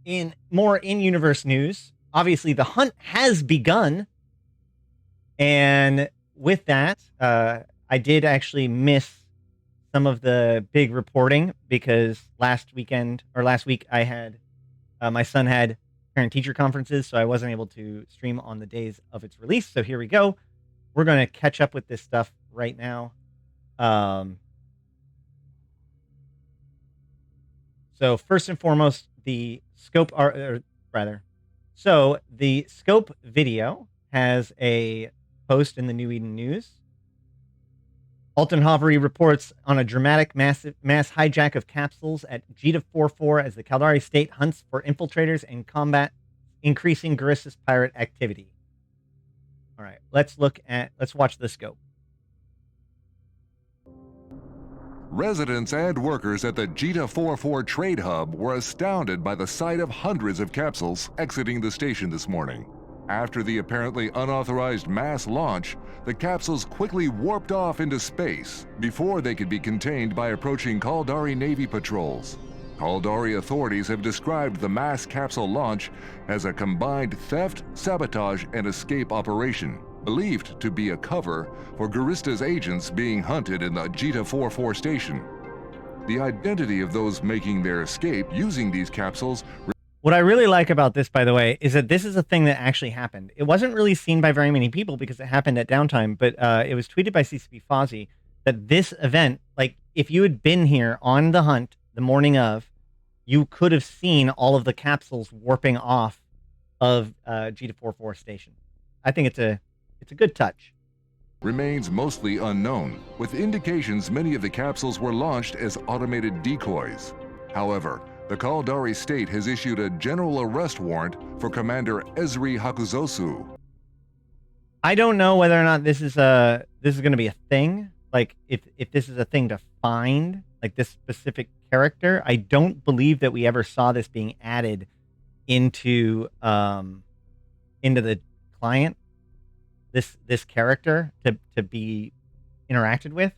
In more in-universe news, obviously the hunt has begun. And with that, I did actually miss some of the big reporting because last week I had my son had parent-teacher conferences, so I wasn't able to stream on the days of its release. So here we go. We're going to catch up with this stuff right now. So first and foremost, the scope, so the scope video has a post in the New Eden News. Alton Hovery reports on a dramatic mass hijack of capsules at Jita 44 as the Caldari state hunts for infiltrators and combat increasing Abyssus pirate activity. All right, let's watch the scope. Residents and workers at the Jita 44 trade hub were astounded by the sight of hundreds of capsules exiting the station this morning. After the apparently unauthorized mass launch, the capsules quickly warped off into space before they could be contained by approaching Caldari Navy patrols. Caldari authorities have described the mass capsule launch as a combined theft, sabotage, and escape operation, believed to be a cover for Garista's agents being hunted in the Jita 44 station. The identity of those making their escape using these capsules. What I really like about this, by the way, is that this is a thing that actually happened. It wasn't really seen by very many people because it happened at downtime, but it was tweeted by CCP Fozzie that this event, like if you had been here on the hunt the morning of, you could have seen all of the capsules warping off of Jita 44 station. I think it's a good touch. Remains mostly unknown, with indications many of the capsules were launched as automated decoys. However, the Caldari state has issued a general arrest warrant for Commander Ezri Hakuzo. I don't know whether or not this is going to be a thing. Like if this is a thing to find, like this specific character. I don't believe that we ever saw this being added into the client. This character to be interacted with.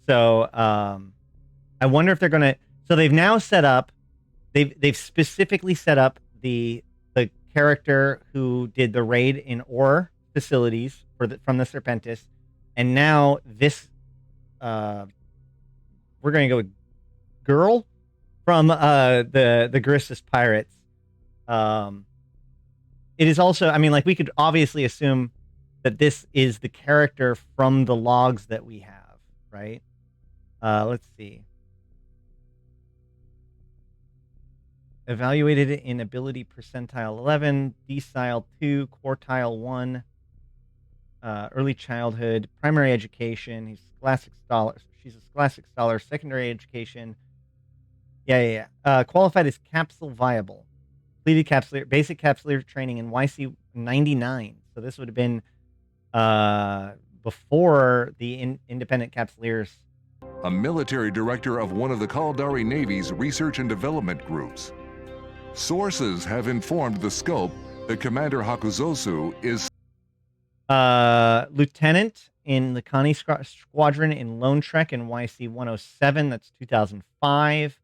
So I wonder if they're gonna. So they've now set up. They've specifically set up the character who did the raid in ore facilities from the Serpentis, and now this we're going to go with girl from the Abyssus pirates. It is also, I mean, like we could obviously assume that this is the character from the logs that we have, right? Let's see. Evaluated in ability percentile 11, decile 2, quartile 1, early childhood, primary education. He's a scholastic scholar. She's a scholastic scholar. Secondary education. Yeah. Qualified as capsule viable. Completed capsuleer, basic capsuleer training in YC 99. So this would have been before the independent capsuleers. A military director of one of the Caldari Navy's research and development groups. Sources have informed the scope that Commander Hakuzo is lieutenant in the Connie Squadron in Lone Trek in YC 107. That's 2005.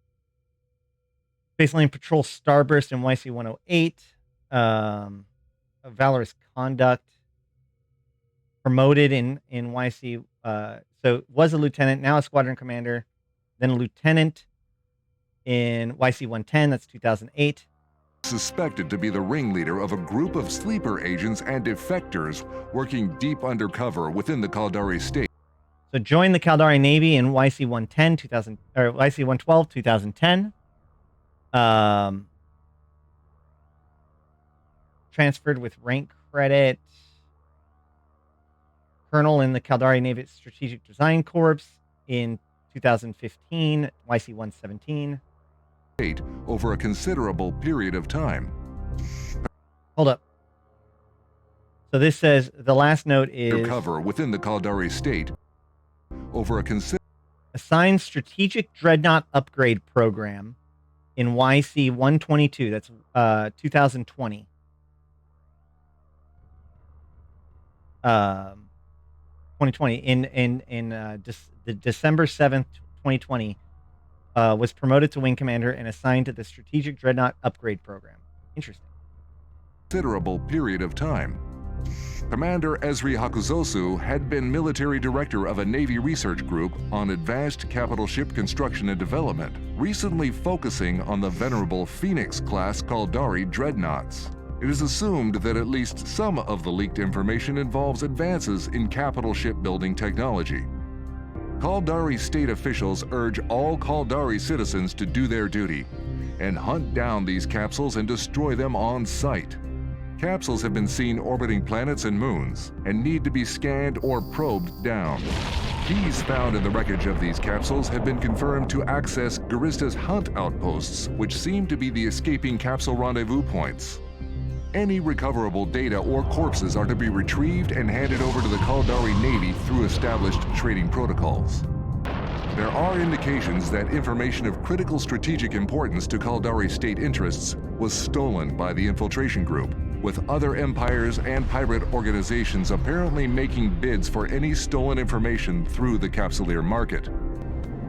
Space Lane Patrol Starburst in YC 108. Valorous Conduct. Promoted in YC. So was a lieutenant, now a squadron commander, then a lieutenant in YC 110. That's 2008. Suspected to be the ringleader of a group of sleeper agents and defectors working deep undercover within the Caldari state. So joined the Caldari Navy in YC 110, 2000, or YC 112, 2010. Transferred with rank credit. Colonel in the Caldari Navy Strategic Design Corps in 2015, YC 117. Over a considerable period of time. Hold up. So this says the last note is cover within the Caldari state over a assigned strategic dreadnought upgrade program in YC 122. That's 2020. 2020 in the December 7th, 2020. was promoted to wing commander and assigned to the Strategic Dreadnought Upgrade Program. Interesting. Considerable period of time. Commander Ezri Hakuzo had been military director of a Navy research group on advanced capital ship construction and development, recently focusing on the venerable Phoenix-class Caldari dreadnoughts. It is assumed that at least some of the leaked information involves advances in capital shipbuilding technology. Caldari state officials urge all Caldari citizens to do their duty and hunt down these capsules and destroy them on sight. Capsules have been seen orbiting planets and moons and need to be scanned or probed down. Keys found in the wreckage of these capsules have been confirmed to access Garista's hunt outposts, which seem to be the escaping capsule rendezvous points. Any recoverable data or corpses are to be retrieved and handed over to the Caldari Navy through established trading protocols. There are indications that information of critical strategic importance to Caldari state interests was stolen by the infiltration group, with other empires and pirate organizations apparently making bids for any stolen information through the Capsuleer market.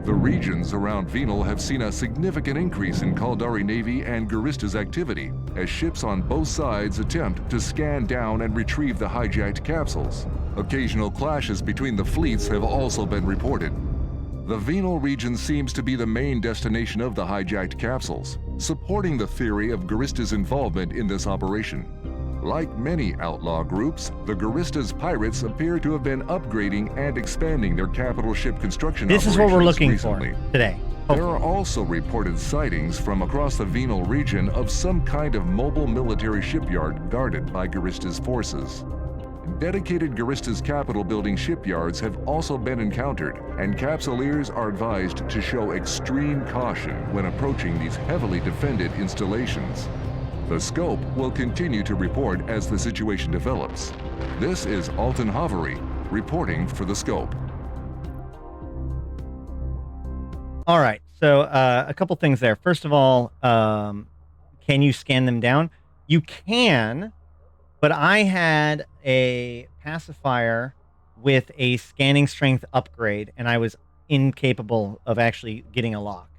The regions around Venal have seen a significant increase in Caldari Navy and Garista's activity, as ships on both sides attempt to scan down and retrieve the hijacked capsules. Occasional clashes between the fleets have also been reported. The Venal region seems to be the main destination of the hijacked capsules, supporting the theory of Garista's involvement in this operation. Like many outlaw groups, the Garista's pirates appear to have been upgrading and expanding their capital ship construction This operations is what we're looking recently. for today. There are also reported sightings from across the Venal region of some kind of mobile military shipyard guarded by Garista's forces. Dedicated Garista's capital building shipyards have also been encountered, and Capsuleers are advised to show extreme caution when approaching these heavily defended installations. The scope will continue to report as the situation develops. This is Alton Havery reporting for the scope. All right, so a couple things there. First of all, can you scan them down? You can, but I had a pacifier with a scanning strength upgrade, and I was incapable of actually getting a lock.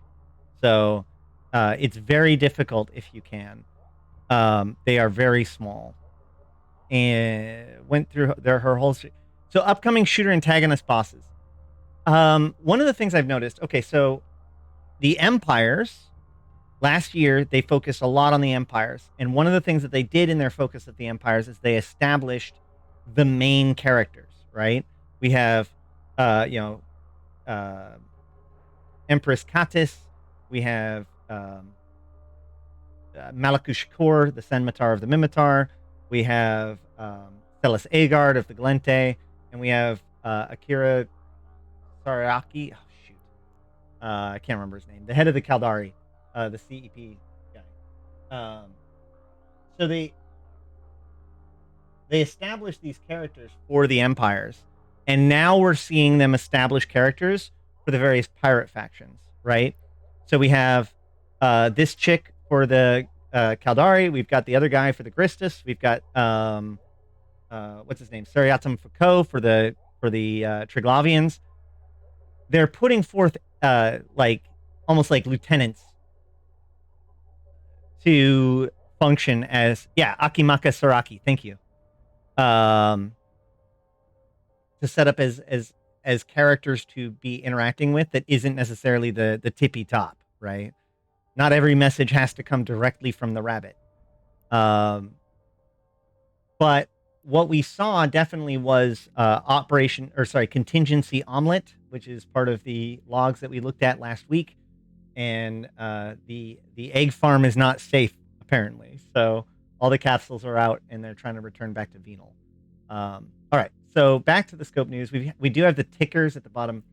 So it's very difficult if you can. They are very small. And went through her whole... So upcoming shooter antagonist bosses. One of the things I've noticed... Okay, so the Empires... Last year, they focused a lot on the Empires. And one of the things that they did in their focus of the Empires is they established the main characters, right? We have, Empress Katis. We have Malakush Kor, the Senmatar of the Mimitar. We have Celis Agard of the Glente. And we have Akira Saraki. Oh, shoot. I can't remember his name. The head of the Caldari. The CEP guy. So they established these characters for the Empires, and now we're seeing them establish characters for the various pirate factions, right? So we have this chick for the Caldari. We've got the other guy for the Gristis. We've got what's his name, Seriatum Foucault for the Triglavians. They're putting forth almost like lieutenants to function as Akimaka Saraki, thank you. To set up as characters to be interacting with that isn't necessarily the tippy top, right? Not every message has to come directly from the rabbit. But what we saw definitely was contingency omelet, which is part of the logs that we looked at last week. And the egg farm is not safe, apparently. So all the capsules are out, and they're trying to return back to Venal. All right, so back to the scope news. We do have the tickers at the bottom.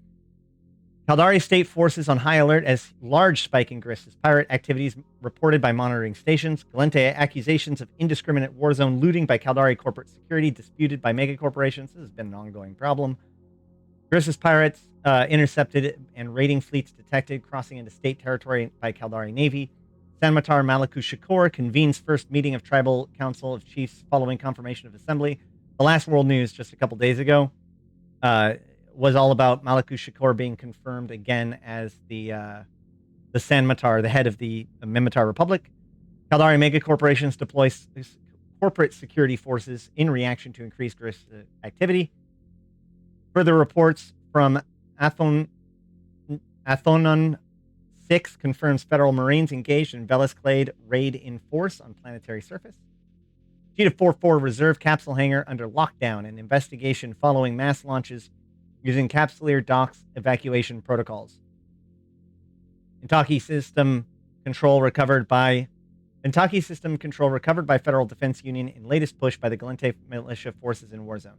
Caldari state forces on high alert as large spike in Garista's pirate activities reported by monitoring stations. Glente accusations of indiscriminate war zone looting by Caldari corporate security disputed by mega corporations. This has been an ongoing problem. Garista's pirates intercepted and raiding fleets detected crossing into state territory by Caldari Navy. Sanmatar Malaku Shakur convenes first meeting of Tribal Council of Chiefs following confirmation of assembly. The last world news just a couple days ago was all about Malaku Shakur being confirmed again as the the Sanmatar, the head of the Minmatar Republic. Caldari mega corporations deploy corporate security forces in reaction to increased activity. Further reports from Athonon 6 confirms Federal Marines engaged in Vel'ash raid in force on planetary surface. Jita 44 reserve capsule hangar under lockdown and investigation following mass launches using Capsuleer docks evacuation protocols. Intaki system control recovered by Federal Defense Union in latest push by the Galente militia forces in Warzone.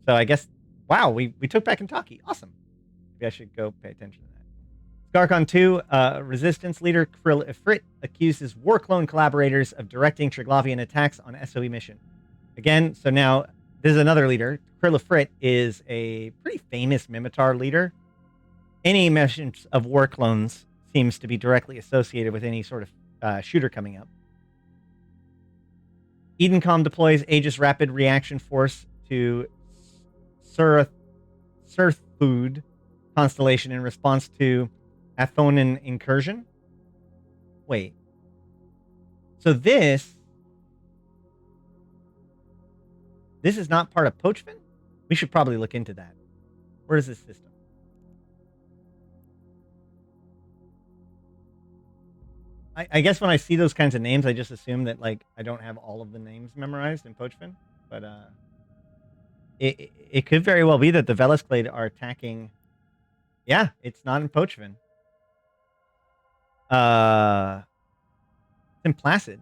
So I guess, wow, we took back Intaki. Awesome. Maybe I should go pay attention to that. Scarcon 2, Resistance leader Krill Ifrit accuses war clone collaborators of directing Triglavian attacks on SOE mission. Again, so now this is another leader. Krill Ifrit is a pretty famous Minmatar leader. Any mentions of war clones seems to be directly associated with any sort of shooter coming up. Edencom deploys Aegis Rapid Reaction Force to Surthfood constellation in response to Athonan incursion. Wait. So this is not part of Pochvin? We should probably look into that. Where is this system? I guess when I see those kinds of names, I just assume that like I don't have all of the names memorized in Pochvin. But it could very well be that the Vel'ash are attacking. Yeah, it's not in Pochvin. It's in Placid.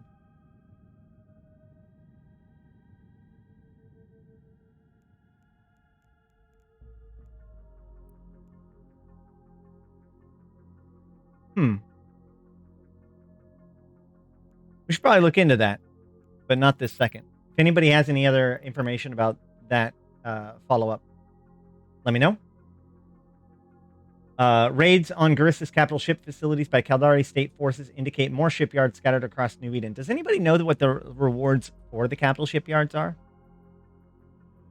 We should probably look into that, but not this second. If anybody has any other information about that follow-up, let me know. Raids on Garissa's capital ship facilities by Caldari state forces indicate more shipyards scattered across New Eden. Does anybody know what the rewards for the capital shipyards are?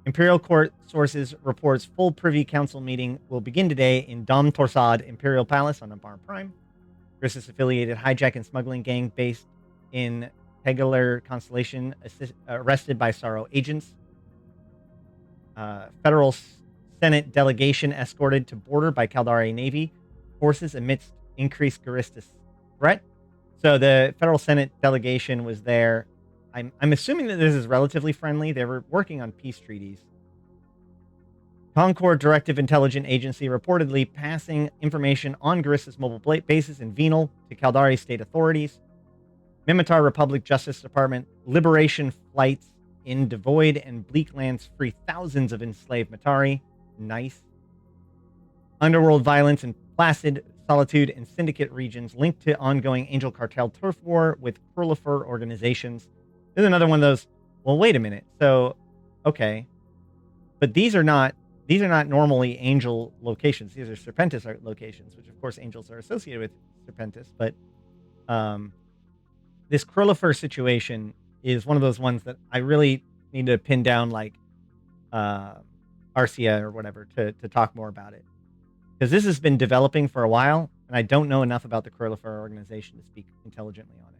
Imperial Court sources reports full Privy Council meeting will begin today in Dom Torsad Imperial Palace on Ambar Prime. Garissa's affiliated hijack and smuggling gang based in Pegalar Constellation arrested by Sorrow agents. Federal Senate delegation escorted to border by Caldari Navy forces amidst increased Garista threat. So the Federal Senate delegation was there. I'm assuming that this is relatively friendly. They were working on peace treaties. Concord Directive Intelligence Agency reportedly passing information on Garissa's mobile bases in Venal to Caldari state authorities. Minmatar Republic Justice Department liberation flights in Divoolej and Bleaklands free thousands of enslaved Matari. Nice. Underworld violence in Placid, Solitude, and Syndicate regions linked to ongoing Angel Cartel turf war with Kurlifer organizations. There's another one of those. Well, wait a minute. So, okay, but these are not normally Angel locations. These are Serpentis locations, which of course Angels are associated with Serpentis. But this Kurlifer situation is one of those ones that I really need to pin down, like Arcia or whatever, to talk more about it, because this has been developing for a while, and I don't know enough about the Kurlifer organization to speak intelligently on it.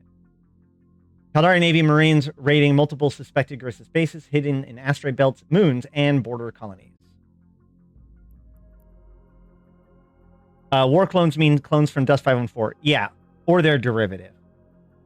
Caldari Navy Marines raiding multiple suspected Garissa bases hidden in asteroid belts, moons, and border colonies. War clones mean clones from Dust 514. Yeah, or their derivative.